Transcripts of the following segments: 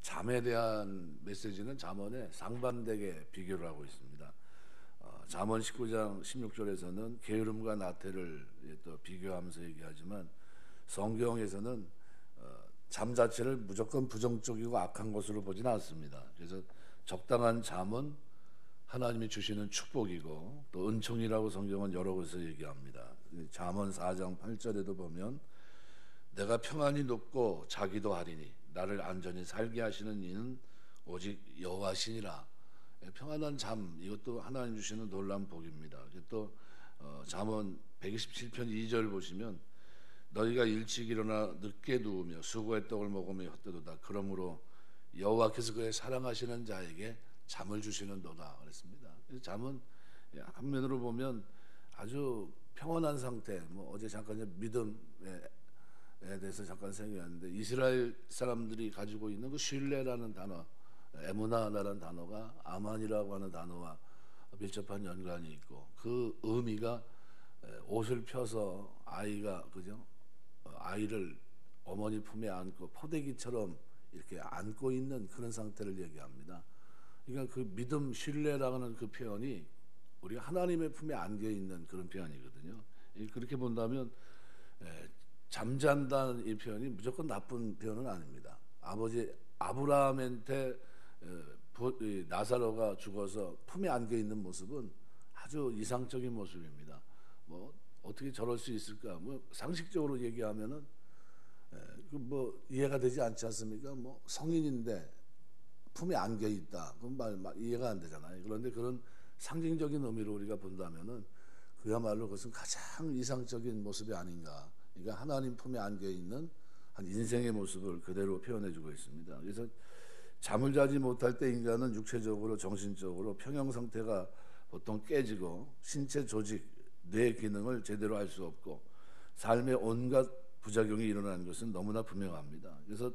잠에 대한 메시지는 잠언에 상반되게 비교를 하고 있습니다. 잠언 19장 16절에서는 게으름과 나태를 또 비교하면서 얘기하지만 성경에서는 잠 자체를 무조건 부정적이고 악한 것으로 보지는 않습니다. 그래서 적당한 잠은 하나님이 주시는 축복이고 또 은총이라고 성경은 여러 곳에서 얘기합니다. 잠언 4장 8절에도 보면 내가 평안히 눕고 자기도 하리니 나를 안전히 살게 하시는 이는 오직 여호와시니라. 평안한 잠, 이것도 하나님 주시는 놀라운 복입니다. 또 잠언 127편 2절 보시면 너희가 일찍 일어나 늦게 누우며 수고의 떡을 먹으며 헛되도다. 그러므로 여호와께서 그의 사랑하시는 자에게 잠을 주시는도다 그랬습니다. 잠은 한면으로 보면 아주 평온한 상태. 어제 잠깐 믿음에 대해서 잠깐 생각했는데 이스라엘 사람들이 가지고 있는 그 신뢰라는 단어, 에무나라는 단어가 아만이라고 하는 단어와 밀접한 연관이 있고 그 의미가 옷을 펴서 아이가 아이를 어머니 품에 안고 포대기처럼 이렇게 안고 있는 그런 상태를 얘기합니다. 그러니까 그 믿음, 신뢰라는 그 표현이 우리가 하나님의 품에 안겨 있는 그런 표현이거든요. 그렇게 본다면 잠잔다는 이 표현이 무조건 나쁜 표현은 아닙니다. 아버지 아브라함한테 나사로가 죽어서 품에 안겨 있는 모습은 아주 이상적인 모습입니다. 어떻게 저럴 수 있을까? 상식적으로 얘기하면은 이해가 되지 않지 않습니까? 성인인데 품에 안겨 있다. 그건 말 이해가 안 되잖아요. 그런데 그런 상징적인 의미로 우리가 본다면은 그야말로 그것은 가장 이상적인 모습이 아닌가. 그러니까 하나님 품에 안겨 있는 한 인생의 모습을 그대로 표현해주고 있습니다. 그래서 잠을 자지 못할 때 인간은 육체적으로, 정신적으로 평형 상태가 보통 깨지고 신체 조직, 뇌 기능을 제대로 할 수 없고 삶의 온갖 부작용이 일어나는 것은 너무나 분명합니다. 그래서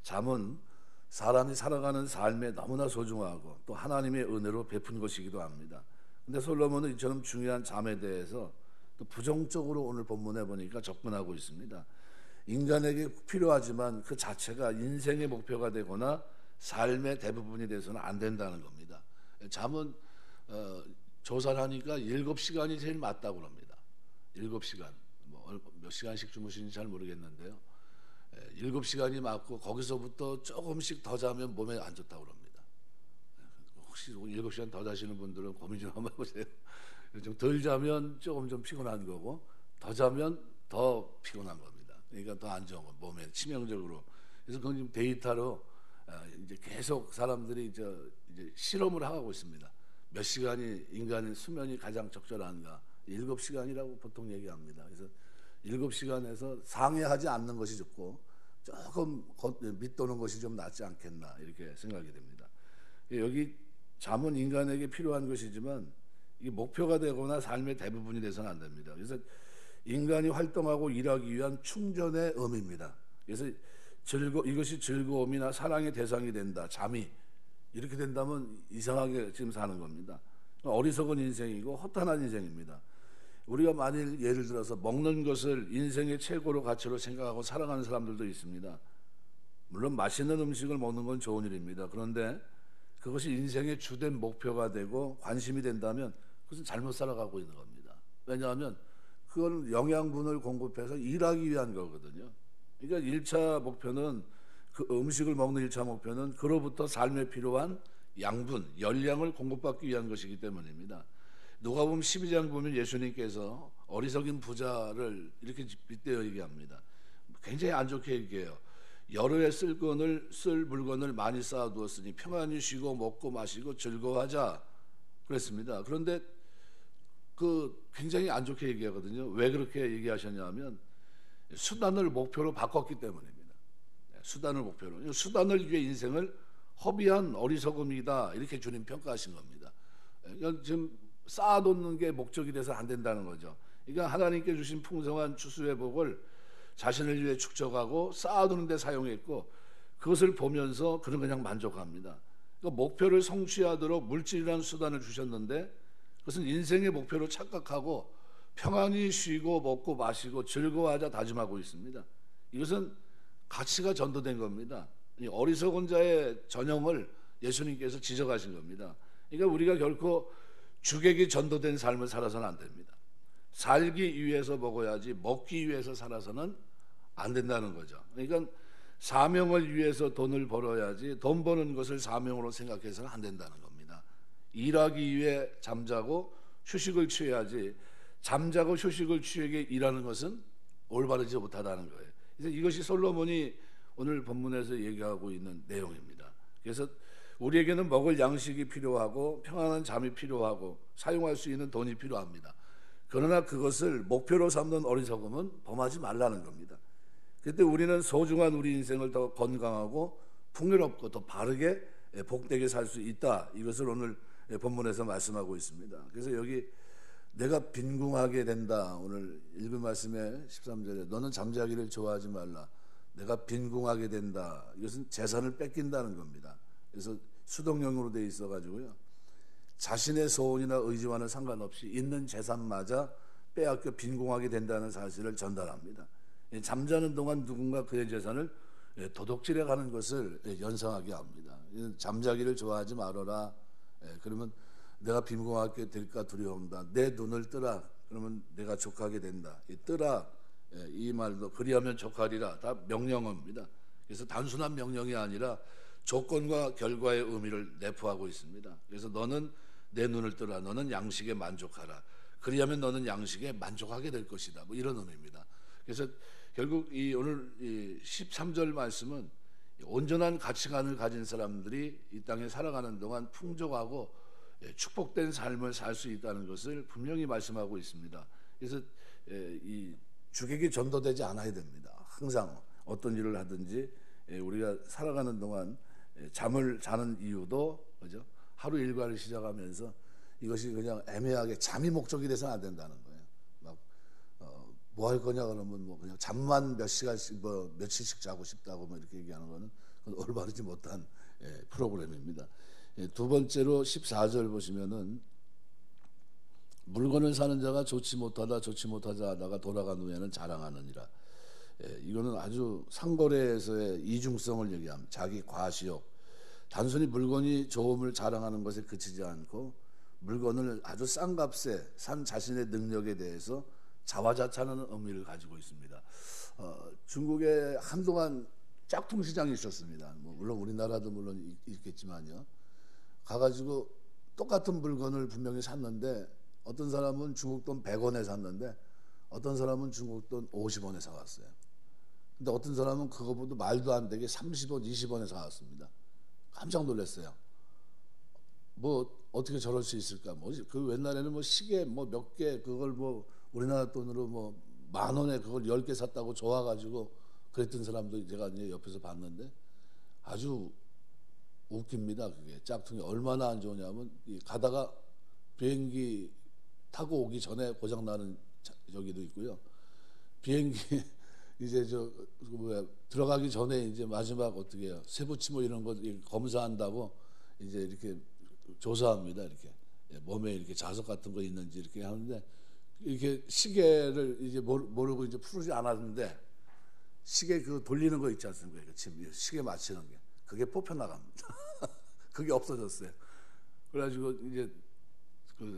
잠은 사람이 살아가는 삶에 너무나 소중하고 또 하나님의 은혜로 베푼 것이기도 합니다. 근데 솔로몬은 이처럼 중요한 잠에 대해서 또 부정적으로 오늘 본문에 보니까 접근하고 있습니다. 인간에게 필요하지만 그 자체가 인생의 목표가 되거나 삶의 대부분이 돼서는 안 된다는 겁니다. 잠은 조사를 하니까 7시간이 제일 맞다고 합니다. 7시간. 몇 시간씩 주무시는지 잘 모르겠는데요. 7시간이 맞고 거기서부터 조금씩 더 자면 몸에 안 좋다고 합니다. 혹시 7시간 더 자시는 분들은 고민 좀 한번 해보세요. 좀 덜 자면 조금 좀 피곤한 거고 더 자면 더 피곤한 겁니다. 그러니까 더 안 좋은 거 몸에 치명적으로. 그래서 그건 지금 데이터로 이제 계속 사람들이 이제 실험을 하고 있습니다. 몇 시간이 인간의 수면이 가장 적절한가? 7시간이라고 보통 얘기합니다. 그래서 7시간에서 상회하지 않는 것이 좋고 조금 밑도는 것이 좀 낫지 않겠나 이렇게 생각이 됩니다. 여기 잠은 인간에게 필요한 것이지만 이게 목표가 되거나 삶의 대부분이 돼서는 안 됩니다. 그래서 인간이 활동하고 일하기 위한 충전의 의미입니다. 그래서 이것이 즐거움이나 사랑의 대상이 된다. 잠이 이렇게 된다면 이상하게 지금 사는 겁니다. 어리석은 인생이고 허탄한 인생입니다. 우리가 만일 예를 들어서 먹는 것을 인생의 최고로 가치로 생각하고 살아가는 사람들도 있습니다. 물론 맛있는 음식을 먹는 건 좋은 일입니다. 그런데 그것이 인생의 주된 목표가 되고 관심이 된다면 그것은 잘못 살아가고 있는 겁니다. 왜냐하면 그건 영양분을 공급해서 일하기 위한 거거든요. 그러니까 1차 목표는 그 음식을 먹는 1차 목표는 그로부터 삶에 필요한 양분, 열량을 공급받기 위한 것이기 때문입니다. 누가복음 12장 보면 예수님께서 어리석인 부자를 이렇게 빗대어 얘기합니다. 굉장히 안 좋게 얘기해요. 여러 해 쓸 물건을 많이 쌓아두었으니 평안히 쉬고 먹고 마시고 즐거워하자 그랬습니다. 그런데 굉장히 안 좋게 얘기하거든요. 왜 그렇게 얘기하셨냐면 수단을 목표로 바꿨기 때문입니다. 수단을 목표로. 수단을 위해 인생을 허비한 어리석음이다 이렇게 주님 평가하신 겁니다. 지금 쌓아놓는 게 목적이 돼서 안 된다는 거죠. 그러니까 하나님께 주신 풍성한 추수의 복을 자신을 위해 축적하고 쌓아두는 데 사용했고 그것을 보면서 그는 그냥 만족합니다. 그러니까 목표를 성취하도록 물질이라는 수단을 주셨는데 그것은 인생의 목표로 착각하고 평안히 쉬고 먹고 마시고 즐거워하자 다짐하고 있습니다. 이것은 가치가 전도된 겁니다. 이 어리석은 자의 전형을 예수님께서 지적하신 겁니다. 그러니까 우리가 결코 주객이 전도된 삶을 살아서는 안 됩니다. 살기 위해서 먹어야지 먹기 위해서 살아서는 안 된다는 거죠. 그러니까 사명을 위해서 돈을 벌어야지 돈 버는 것을 사명으로 생각해서는 안 된다는 겁니다. 일하기 위해 잠자고 휴식을 취해야지 잠자고 휴식을 취하게 일하는 것은 올바르지 못하다는 거예요. 그래서 이것이 솔로몬이 오늘 본문에서 얘기하고 있는 내용입니다. 그래서 우리에게는 먹을 양식이 필요하고 평안한 잠이 필요하고 사용할 수 있는 돈이 필요합니다. 그러나 그것을 목표로 삼는 어리석음은 범하지 말라는 겁니다. 그때 우리는 소중한 우리 인생을 더 건강하고 풍요롭고 더 바르게 복되게 살 수 있다. 이것을 오늘 본문에서 말씀하고 있습니다. 그래서 여기 내가 빈궁하게 된다. 오늘 읽은 말씀에 13절에 너는 잠자기를 좋아하지 말라. 내가 빈궁하게 된다. 이것은 재산을 뺏긴다는 겁니다. 그래서 수동형으로 되어 있어가지고요. 자신의 소원이나 의지와는 상관없이 있는 재산마저 빼앗겨 빈궁하게 된다는 사실을 전달합니다. 잠자는 동안 누군가 그의 재산을 도둑질해가는 것을 연상하게 합니다. 잠자기를 좋아하지 말아라. 그러면 내가 빈궁하게 될까 두려움다. 내 눈을 뜨라. 그러면 내가 족하게 된다. 이 뜨라 이 말도 그리하면 족하리라 다 명령어입니다. 그래서 단순한 명령이 아니라 조건과 결과의 의미를 내포하고 있습니다. 그래서 너는 내 눈을 뜨라. 너는 양식에 만족하라. 그리하면 너는 양식에 만족하게 될 것이다. 뭐 이런 의미입니다. 그래서 결국 이 오늘 이 13절 말씀은 온전한 가치관을 가진 사람들이 이 땅에 살아가는 동안 풍족하고 축복된 삶을 살 수 있다는 것을 분명히 말씀하고 있습니다. 그래서 이 주객이 전도되지 않아야 됩니다. 항상 어떤 일을 하든지 우리가 살아가는 동안 잠을 자는 이유도 그죠? 하루 일과를 시작하면서 이것이 그냥 애매하게 잠이 목적이 돼서는 안 된다는 거예요. 막 뭐 할 거냐 그러면 뭐 그냥 잠만 몇 시간씩 뭐 며칠씩 자고 싶다고 뭐 이렇게 얘기하는 거는 올바르지 못한 프로그램입니다. 두 번째로 14절 보시면은 물건을 사는 자가 좋지 못하자 하다가 돌아간 후에는 자랑하느니라. 이거는 아주 상거래에서의 이중성을 얘기합니다. 자기 과시욕. 단순히 물건이 좋음을 자랑하는 것에 그치지 않고 물건을 아주 싼 값에 산 자신의 능력에 대해서 자화자찬하는 의미를 가지고 있습니다. 중국에 한동안 짝퉁 시장이 있었습니다. 뭐 물론 우리나라도 물론 있겠지만요. 가가지고 똑같은 물건을 분명히 샀는데 어떤 사람은 중국 돈 100원에 샀는데 어떤 사람은 중국 돈 50원에 사왔어요. 근데 어떤 사람은 그거보다 말도 안 되게 30원, 20원에 사왔습니다. 깜짝 놀랐어요. 뭐 어떻게 저럴 수 있을까? 뭐지? 그 옛날에는 뭐 시계 뭐 몇 개 그걸 뭐 우리나라 돈으로 뭐 10,000원에 그걸 10개 샀다고 좋아가지고 그랬던 사람도 제가 이제 옆에서 봤는데 아주 웃깁니다. 그게 짝퉁이 얼마나 안 좋으냐면 가다가 비행기 타고 오기 전에 고장 나는 저기도 있고요. 비행기 이제 들어가기 전에 이제 마지막 어떻게 해요? 세부치 뭐 이런 거 검사한다고 이제 이렇게 조사합니다. 이렇게 몸에 이렇게 자석 같은 거 있는지 이렇게 하는데 이렇게 시계를 이제 모르고 이제 풀지 않았는데 시계 그 돌리는 거 있지 않습니까? 지금 시계 맞추는 게 그게 뽑혀 나갑니다. 그게 없어졌어요. 그래가지고 이제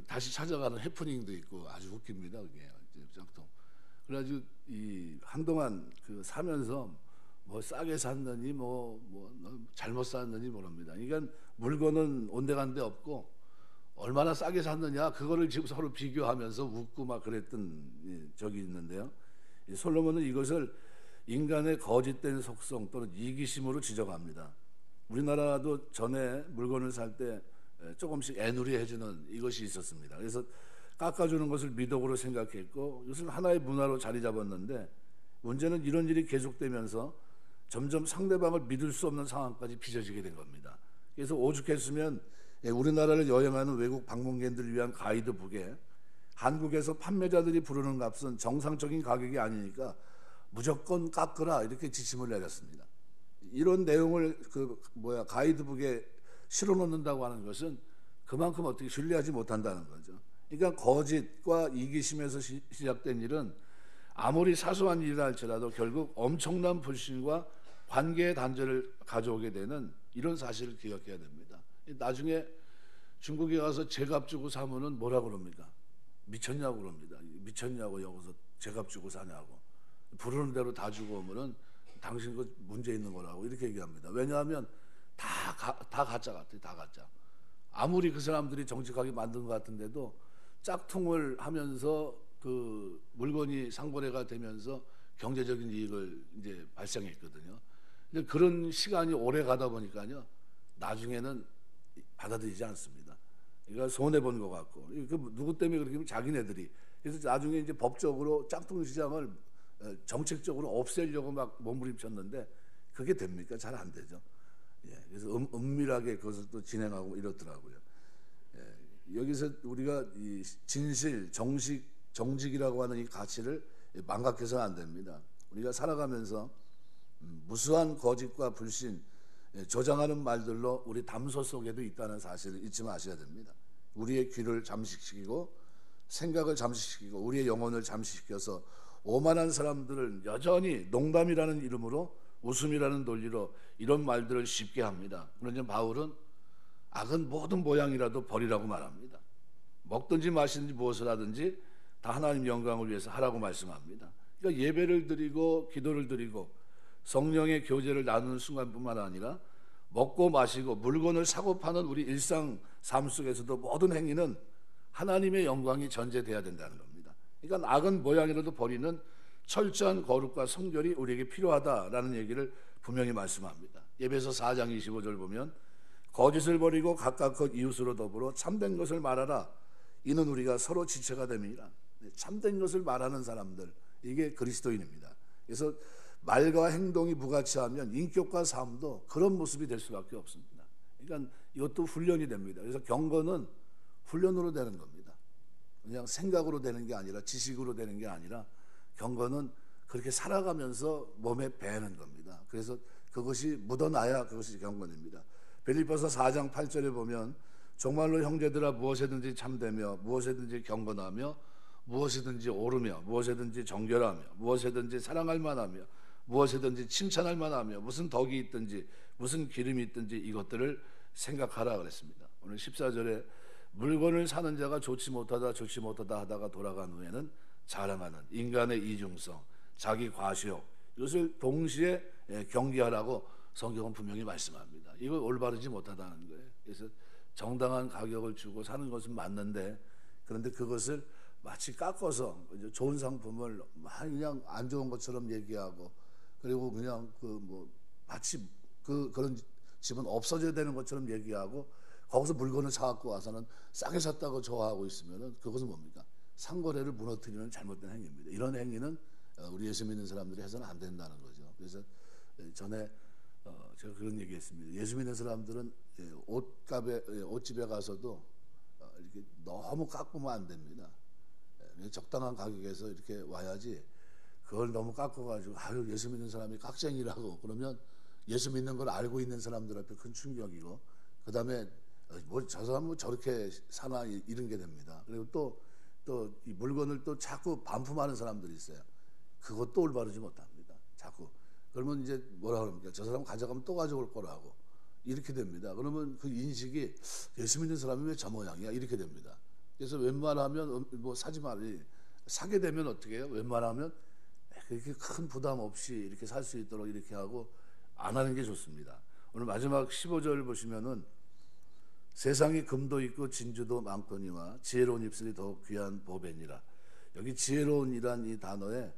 다시 찾아가는 해프닝도 있고 아주 웃깁니다. 그게 짝퉁. 그래가지고 이 한동안 그 사면서 뭐 싸게 샀느니 뭐 잘못 샀느니 모릅니다. 그러니까 물건은 온데간데 없고 얼마나 싸게 샀느냐 그거를 지금 서로 비교하면서 웃고 막 그랬던 적이 있는데요. 솔로몬은 이것을 인간의 거짓된 속성 또는 이기심으로 지적합니다. 우리나라도 전에 물건을 살 때 조금씩 애누리 해주는 이것이 있었습니다. 그래서 깎아주는 것을 미덕으로 생각했고 이것은 하나의 문화로 자리 잡았는데 문제는 이런 일이 계속되면서 점점 상대방을 믿을 수 없는 상황까지 빚어지게 된 겁니다. 그래서 오죽했으면 우리나라를 여행하는 외국 방문객들을 위한 가이드북에 한국에서 판매자들이 부르는 값은 정상적인 가격이 아니니까 무조건 깎으라 이렇게 지침을 내렸습니다. 이런 내용을 가이드북에 실어놓는다고 하는 것은 그만큼 어떻게 신뢰하지 못한다는 거죠. 그러니까 거짓과 이기심에서 시작된 일은 아무리 사소한 일이라 할지라도 결국 엄청난 불신과 관계의 단절을 가져오게 되는 이런 사실을 기억해야 됩니다. 나중에 중국에 가서 제값 주고 사면은 뭐라 그럽니까? 미쳤냐고 그럽니다. 미쳤냐고 여기서 제값 주고 사냐고. 부르는 대로 다 주고 오면은 당신 그 문제 있는 거라고 이렇게 얘기합니다. 왜냐하면 다 가짜 같아요. 다 가짜. 아무리 그 사람들이 정직하게 만든 것 같은데도 짝퉁을 하면서 그 물건이 상거래가 되면서 경제적인 이익을 이제 발생했거든요. 근데 그런 시간이 오래 가다 보니까요, 나중에는 받아들이지 않습니다. 그러니까 손해 본 것 같고, 그 누구 때문에 그렇게 하면 자기네들이. 그래서 나중에 이제 법적으로 짝퉁 시장을 정책적으로 없애려고 막 몸부림쳤는데 그게 됩니까? 잘 안 되죠. 예, 그래서 은밀하게 그것을 또 진행하고 이렇더라고요. 예, 여기서 우리가 이 진실, 정직이라고 하는 이 가치를 망각해서는 안 됩니다. 우리가 살아가면서 무수한 거짓과 불신, 조장하는 말들로 우리 담소 속에도 있다는 사실을 잊지 마셔야 됩니다. 우리의 귀를 잠식시키고 생각을 잠식시키고 우리의 영혼을 잠식시켜서 오만한 사람들을 여전히 농담이라는 이름으로 웃음이라는 논리로 이런 말들을 쉽게 합니다. 그러나 바울은 악은 모든 모양이라도 버리라고 말합니다. 먹든지 마시든지 무엇을 하든지 다 하나님 영광을 위해서 하라고 말씀합니다. 그러니까 예배를 드리고 기도를 드리고 성령의 교제를 나누는 순간뿐만 아니라 먹고 마시고 물건을 사고 파는 우리 일상 삶 속에서도 모든 행위는 하나님의 영광이 전제돼야 된다는 겁니다. 그러니까 악은 모양이라도 버리는 철저한 거룩과 성결이 우리에게 필요하다라는 얘기를 분명히 말씀합니다. 에베소 4장 25절 보면 거짓을 버리고 각각 그 이웃으로 더불어 참된 것을 말하라. 이는 우리가 서로 지체가 됨이라. 참된 것을 말하는 사람들, 이게 그리스도인입니다. 그래서 말과 행동이 무가치하면 인격과 삶도 그런 모습이 될 수밖에 없습니다. 그러니까 이것도 훈련이 됩니다. 그래서 경건은 훈련으로 되는 겁니다. 그냥 생각으로 되는 게 아니라 지식으로 되는 게 아니라 경건은 그렇게 살아가면서 몸에 배는 겁니다. 그래서 그것이 묻어나야 그것이 경건입니다. 빌립보서 4장 8절에 보면 정말로 형제들아 무엇에든지 참되며 무엇에든지 경건하며 무엇이든지 오르며 무엇이든지 정결하며 무엇이든지 사랑할 만하며 무엇이든지 칭찬할 만하며 무슨 덕이 있든지 무슨 기름이 있든지 이것들을 생각하라 그랬습니다. 오늘 14절에 물건을 사는 자가 좋지 못하다 하다가 돌아간 후에는 자랑하는 인간의 이중성, 자기 과시욕, 이것을 동시에 경계하라고 성경은 분명히 말씀합니다. 이걸 올바르지 못하다는 거예요. 그래서 정당한 가격을 주고 사는 것은 맞는데 그런데 그것을 마치 깎아서 좋은 상품을 그냥 안 좋은 것처럼 얘기하고 그리고 그냥 마치 그런 집은 없어져야 되는 것처럼 얘기하고 거기서 물건을 사갖고 와서는 싸게 샀다고 좋아하고 있으면은 그것은 뭡니까? 상거래를 무너뜨리는 잘못된 행위입니다. 이런 행위는 우리 예수 믿는 사람들이 해서는 안 된다는 거죠. 그래서 전에 제가 그런 얘기했습니다. 예수 믿는 사람들은 옷집에 가서도 이렇게 너무 깎으면 안 됩니다. 적당한 가격에서 이렇게 와야지 그걸 너무 깎아가지고 예수 믿는 사람이 깍쟁이라고 그러면 예수 믿는 걸 알고 있는 사람들 앞에 큰 충격이고 그 다음에 저 사람은 저렇게 사나 이런 게 됩니다. 그리고 또 이 물건을 또 자꾸 반품하는 사람들이 있어요. 그것도 올바르지 못합니다. 자꾸 그러면 이제 뭐라 그럽니까? 저 사람 가져가면 또 가져올 거라고 이렇게 됩니다. 그러면 그 인식이 예수 믿는 사람이 왜 저 모양이야 이렇게 됩니다. 그래서 웬만하면 사지 말이 사게 되면 어떻게 해요? 웬만하면 그렇게 큰 부담 없이 이렇게 살 수 있도록 이렇게 하고 안 하는 게 좋습니다. 오늘 마지막 15절 보시면은 세상에 금도 있고 진주도 많거니와 지혜로운 입술이 더욱 귀한 보배니라. 여기 지혜로운이란 이 단어에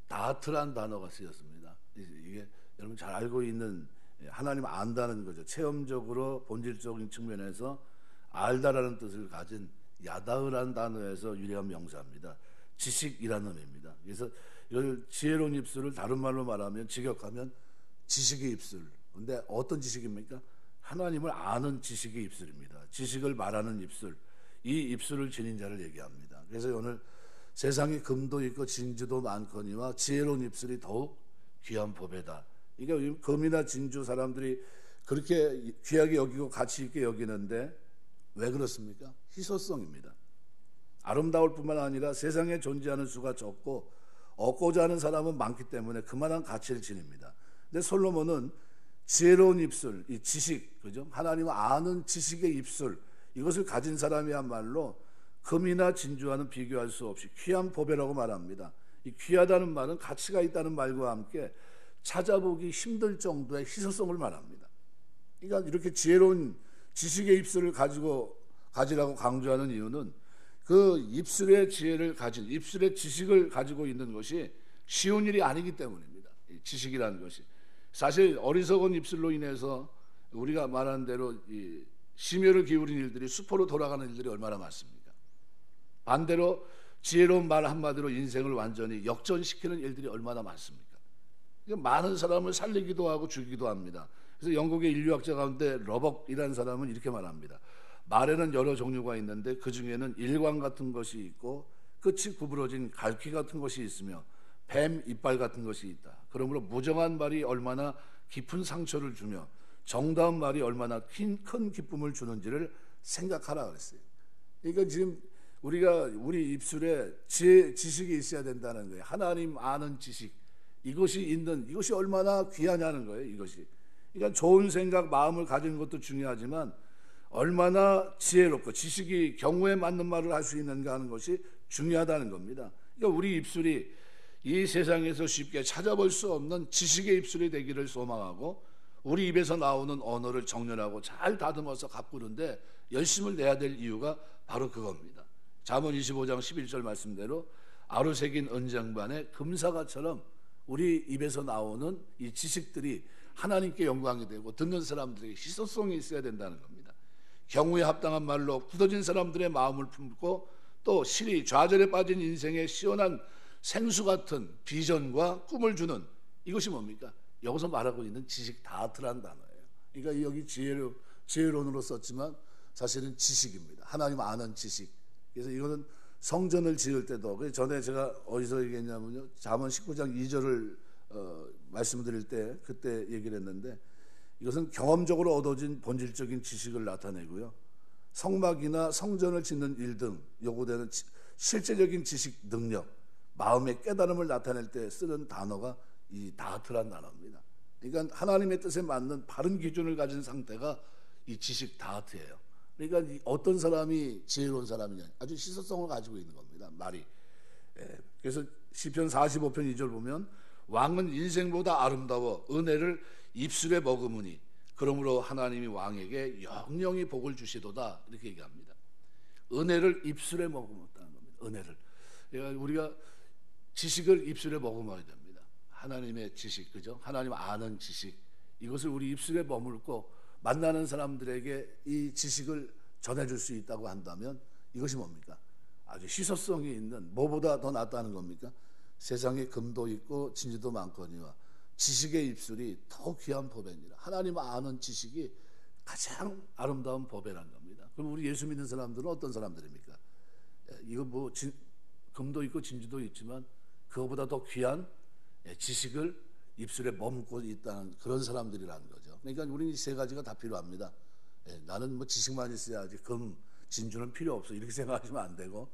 다트란 단어가 쓰였습니다. 이게 여러분 잘 알고 있는 하나님 안다는 거죠. 체험적으로 본질적인 측면에서 알다라는 뜻을 가진 야다흐라는 단어에서 유래한 명사입니다. 지식이라는 의미입니다. 그래서 이걸 지혜로운 입술을 다른 말로 말하면 직역하면 지식의 입술. 근데 어떤 지식입니까? 하나님을 아는 지식의 입술입니다. 지식을 말하는 입술. 이 입술을 지닌 자를 얘기합니다. 그래서 오늘 세상에 금도 있고 진주도 많거니와 지혜로운 입술이 더욱 귀한 보배다. 이게 금이나 진주 사람들이 그렇게 귀하게 여기고 가치 있게 여기는데 왜 그렇습니까? 희소성입니다. 아름다울 뿐만 아니라 세상에 존재하는 수가 적고 얻고자 하는 사람은 많기 때문에 그만한 가치를 지닙니다. 근데 솔로몬은 지혜로운 입술, 이 지식, 그죠? 하나님을 아는 지식의 입술, 이것을 가진 사람이야말로 금이나 진주와는 비교할 수 없이 귀한 보배라고 말합니다. 이 귀하다는 말은 가치가 있다는 말과 함께 찾아보기 힘들 정도의 희소성을 말합니다. 그러니까 이렇게 지혜로운 지식의 입술을 가지라고 강조하는 이유는 그 입술의 지혜를 가진, 입술의 지식을 가지고 있는 것이 쉬운 일이 아니기 때문입니다. 이 지식이라는 것이 사실 어리석은 입술로 인해서 우리가 말한 대로 이 심혈을 기울인 일들이 수포로 돌아가는 일들이 얼마나 많습니까? 반대로 지혜로운 말 한마디로 인생을 완전히 역전시키는 일들이 얼마나 많습니까? 많은 사람을 살리기도 하고 죽이기도 합니다. 그래서 영국의 인류학자 가운데 러벅이라는 사람은 이렇게 말합니다. 말에는 여러 종류가 있는데 그 중에는 일광 같은 것이 있고 끝이 구부러진 갈퀴 같은 것이 있으며 뱀 이빨 같은 것이 있다. 그러므로 무정한 말이 얼마나 깊은 상처를 주며 정다운 말이 얼마나 큰 기쁨을 주는지를 생각하라 그랬어요. 그러니까 지금 우리 입술에 지식이 있어야 된다는 거예요. 하나님 아는 지식, 이것이 얼마나 귀하냐는 거예요. 이것이. 그러니까 좋은 생각, 마음을 가지는 것도 중요하지만 얼마나 지혜롭고 지식이 경우에 맞는 말을 할 수 있는가 하는 것이 중요하다는 겁니다. 그러니까 우리 입술이 이 세상에서 쉽게 찾아볼 수 없는 지식의 입술이 되기를 소망하고 우리 입에서 나오는 언어를 정렬하고 잘 다듬어서 가꾸는데 열심을 내야 될 이유가 바로 그겁니다. 잠언 25장 11절 말씀대로 아루새긴 은장반에 금사과처럼 우리 입에서 나오는 이 지식들이 하나님께 영광이 되고 듣는 사람들에게 희소성이 있어야 된다는 겁니다. 경우에 합당한 말로 굳어진 사람들의 마음을 품고 또 실이 좌절에 빠진 인생의 시원한 생수 같은 비전과 꿈을 주는 이것이 뭡니까? 여기서 말하고 있는 지식 다트라는 단어예요. 그러니까 여기 지혜론으로 썼지만 사실은 지식입니다. 하나님 아는 지식. 그래서 이거는 성전을 지을 때도 그 전에 제가 어디서 얘기했냐면요. 잠언 19장 2절을 말씀드릴 때 그때 얘기를 했는데 이것은 경험적으로 얻어진 본질적인 지식을 나타내고요. 성막이나 성전을 짓는 일 등 요구되는 실제적인 지식 능력, 마음의 깨달음을 나타낼 때 쓰는 단어가 이 다트란 단어입니다. 그러니까 하나님의 뜻에 맞는 바른 기준을 가진 상태가 이 지식 다트예요. 그러니까 어떤 사람이 지혜로운 사람이냐, 아주 희소성을 가지고 있는 겁니다. 말이. 그래서 시편 45편 2절 보면 왕은 인생보다 아름다워 은혜를 입술에 머금으니 그러므로 하나님이 왕에게 영영이 복을 주시도다 이렇게 얘기합니다. 은혜를 입술에 머금었다는 겁니다. 은혜를. 그러니까 우리가 지식을 입술에 머금어야 됩니다. 하나님의 지식, 그죠? 하나님 아는 지식, 이것을 우리 입술에 머물고 만나는 사람들에게 이 지식을 전해줄 수 있다고 한다면 이것이 뭡니까? 아주 희소성이 있는, 뭐보다 더 낫다는 겁니까? 세상에 금도 있고 진주도 많거니와 지식의 입술이 더 귀한 보배니라. 하나님 아는 지식이 가장 아름다운 보배란 겁니다. 그럼 우리 예수 믿는 사람들은 어떤 사람들입니까? 이거 뭐 금도 있고 진주도 있지만 그거보다 더 귀한 지식을 입술에 머금고 있다는 그런 사람들이라는 거죠. 그러니까 우리는 이 세 가지가 다 필요합니다. 나는 뭐 지식만 있어야지 금, 진주는 필요 없어 이렇게 생각하시면 안 되고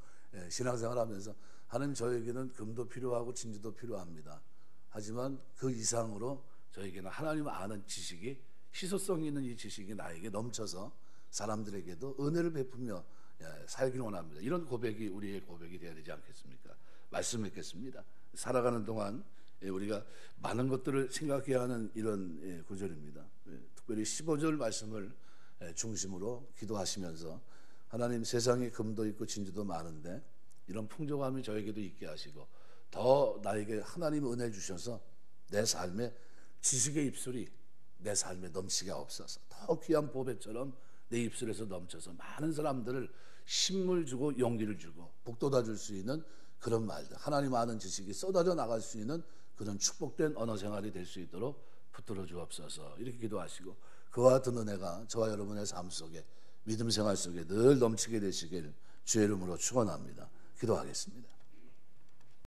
신앙생활하면서 하나님 저에게는 금도 필요하고 진주도 필요합니다. 하지만 그 이상으로 저에게는 하나님 아는 지식이 희소성 있는 이 지식이 나에게 넘쳐서 사람들에게도 은혜를 베푸며 살기를 원합니다. 이런 고백이 우리의 고백이 되어야 되지 않겠습니까? 말씀 읽겠습니다. 살아가는 동안 우리가 많은 것들을 생각해야 하는 이런 구절입니다. 특별히 15절 말씀을 중심으로 기도하시면서 하나님 세상에 금도 있고 진주도 많은데 이런 풍족함이 저에게도 있게 하시고 더 나에게 하나님 은혜 주셔서 내 삶에 지식의 입술이 내 삶에 넘치게 없어서 더 귀한 보배처럼 내 입술에서 넘쳐서 많은 사람들을 힘을 주고 용기를 주고 북돋아 줄 수 있는 그런 말들, 하나님 아는 지식이 쏟아져 나갈 수 있는 그런 축복된 언어 생활이 될 수 있도록 붙들어 주옵소서. 이렇게 기도하시고 그와 같은 은혜가 저와 여러분의 삶 속에 믿음 생활 속에 늘 넘치게 되시길 주의 이름으로 축원합니다. 기도하겠습니다.